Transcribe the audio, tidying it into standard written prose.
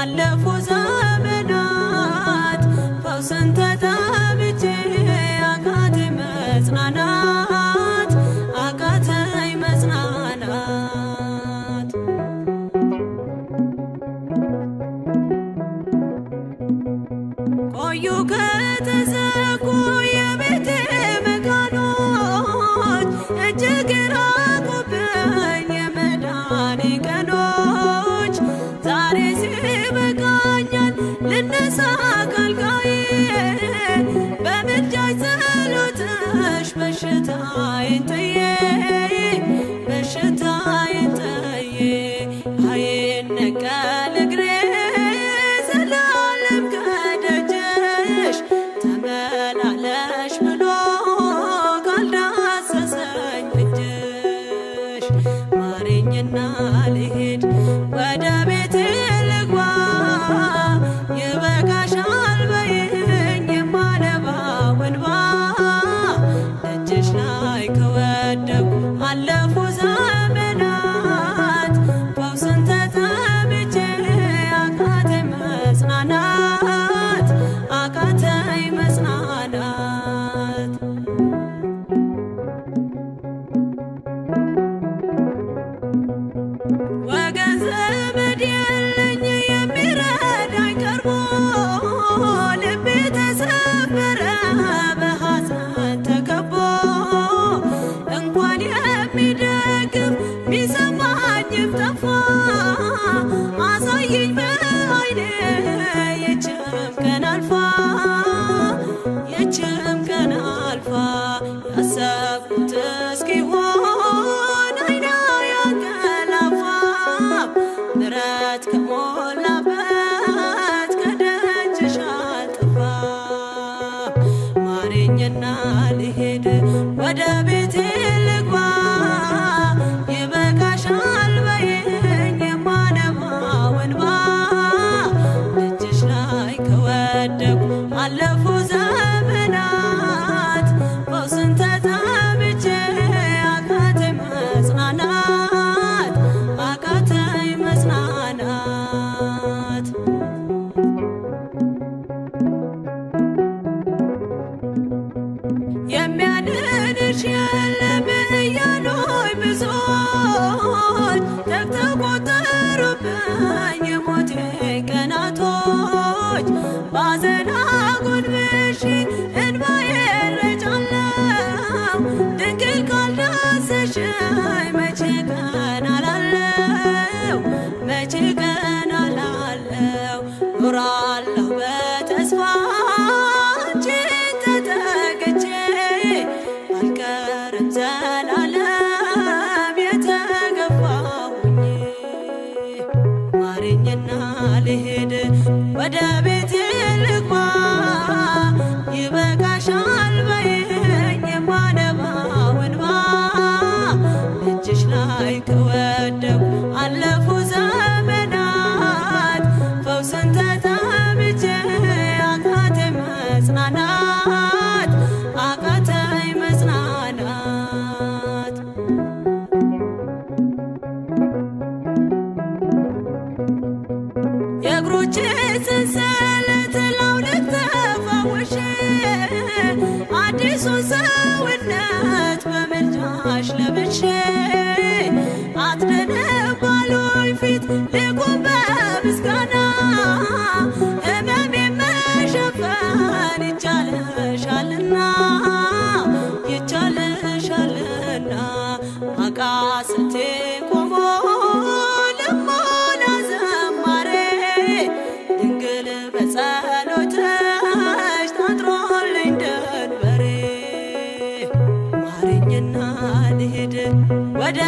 አለፉ ዘመናት ፈውስን ተጠምቼ አቃተኝ መጽናናት አቃተኝ መጽናናት። ቆዩ ከተዘጉ የቤቴ መጋኖች እጅግ ራቁብኝ የመዳኔ ቀኖች። ዛሬ ሲበቃኛል ልነሳ ከአልጋዬ በምልጃሽ ጸሎትሽ በሽታዬን ጥዬ በሽታዬን ጥዬ አይነቀል እግሬ ዘላለም ከደጅሽ ተመላለሽ ብሎ ካልዳሰሰኝ እጅሽ። ማረኝና ልሂድ ወደ ቤቴ ልግባ ይበቃሻል በይኝ የማነባው እንባ። ደጅሽ ላይ ከወደኩ አለፉ ዘመናት ፈውስን ተጠምቼ አቃተኝ መጽናናት አቃተኝ መጽናናት። ወገን ዘመድ የለኝ የሚረዳኝ ቀርቦ ልቤ ተሰበረ በሐዘን ተከቦ። እንኳን የሚደግፍ ቢሰማኝም ጠፋ አሳየኝ በዓይኔ ይህችም ቀን አልፋ ይህችም ቀን አልፋ ያሰብኩት እስኪሆን አይኔ ያንቀላፋ ምሕረት ከሞላበት ከደጅሽ አልጠፋም። ማረኝና ልሂድ ወደ ቤቴ ልግባ ይበቃሻል በይኝ የማነባው እንባ። ደጅሽ ላይ ከወደኩ አለፉ ዘመናት ፈውስን ተጠምቼ አቃተኝ መጽናናት አቃተኝ መጽናናት። የሚያድንሽ የለም እያሉኝ ብዙዎች ተግተው ቆጠሩብኝ የሞቴ ቀናቶች። ባዘን አጎንብሼ እንባዬን ረጫለሁ ድንግል ካልዳሰሽኝ መቼ ቀን አላለው መቼ ቀን አላለው። ኖራለሁ በተስፋ አንቺን ተጠግቼ አልቀርም ዘላለም የተገፋሁኝ። ማረኝና ልሂድ ወደ ቤቴ ልግባ ይበቃሻል በይኝ የማነባው እንባ። እጅሽ ላይ ከወደኩ አለፉ ዘመናት ፈውስን ተጠምቼ አቃተኝ መጽናናት አቃተኝ መጽናናት። የእግሮቼ ሰንሰለት ላውልቅ ተፈውሼ አዲሱን ሰውነት በምልጃሽ ለብሼ አትደነቅ ባሉኝ ፊት ልቁም በምስጋና ሕመሜን መሸፈን ይቻልሻልና ይቻልሻልና። አቃስቴ ቆሞ ልሞላ ዝማሬ ድንግል በጸሎትሽ ታጥሮልኝ ደንበሬ። ማረኝና ልሂድ ወደ